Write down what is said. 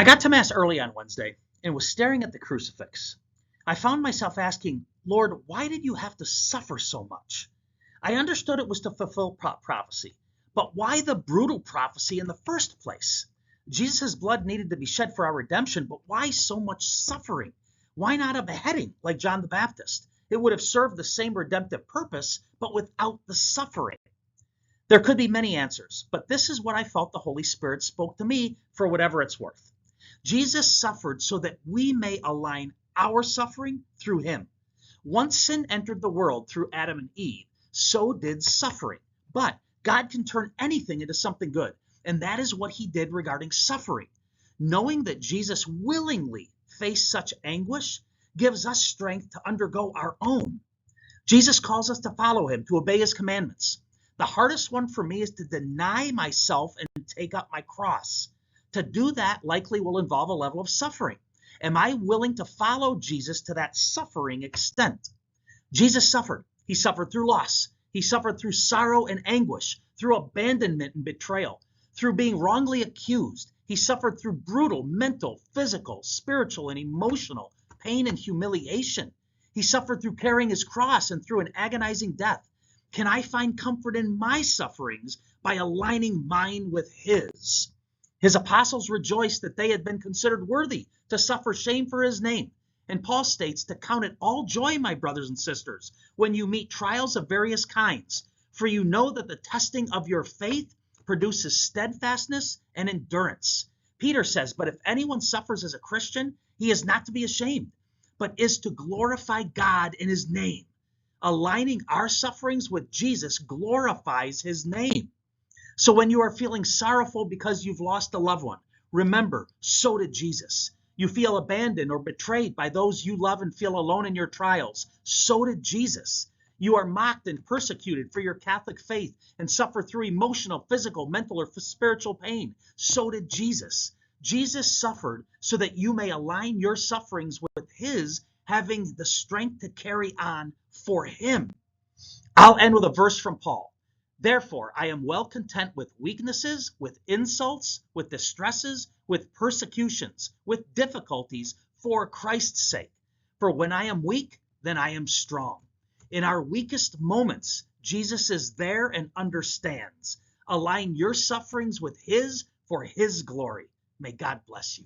I got to Mass early on Wednesday and was staring at the crucifix. I found myself asking, Lord, why did you have to suffer so much? I understood it was to fulfill prophecy, but why the brutal prophecy in the first place? Jesus' blood needed to be shed for our redemption, but why so much suffering? Why not a beheading like John the Baptist? It would have served the same redemptive purpose, but without the suffering. There could be many answers, but this is what I felt the Holy Spirit spoke to me for whatever it's worth. Jesus suffered so that we may align our suffering through him. Once sin entered the world through Adam and Eve, so did suffering. But God can turn anything into something good, and that is what he did regarding suffering. Knowing that Jesus willingly faced such anguish gives us strength to undergo our own. Jesus calls us to follow him, to obey his commandments. The hardest one for me is to deny myself and take up my cross. To do that likely will involve a level of suffering. Am I willing to follow Jesus to that suffering extent? Jesus suffered. He suffered through loss. He suffered through sorrow and anguish, through abandonment and betrayal, through being wrongly accused. He suffered through brutal mental, physical, spiritual, and emotional pain and humiliation. He suffered through carrying his cross and through an agonizing death. Can I find comfort in my sufferings by aligning mine with his? His apostles rejoiced that they had been considered worthy to suffer shame for his name. And Paul states to count it all joy, my brothers and sisters, when you meet trials of various kinds, for you know that the testing of your faith produces steadfastness and endurance. Peter says, but if anyone suffers as a Christian, he is not to be ashamed, but is to glorify God in his name. Aligning our sufferings with Jesus glorifies his name. So when you are feeling sorrowful because you've lost a loved one, remember, so did Jesus. You feel abandoned or betrayed by those you love and feel alone in your trials, so did Jesus. You are mocked and persecuted for your Catholic faith and suffer through emotional, physical, mental, or spiritual pain, so did Jesus. Jesus suffered so that you may align your sufferings with his, having the strength to carry on for him. I'll end with a verse from Paul. Therefore, I am well content with weaknesses, with insults, with distresses, with persecutions, with difficulties, for Christ's sake. For when I am weak, then I am strong. In our weakest moments, Jesus is there and understands. Align your sufferings with his for his glory. May God bless you.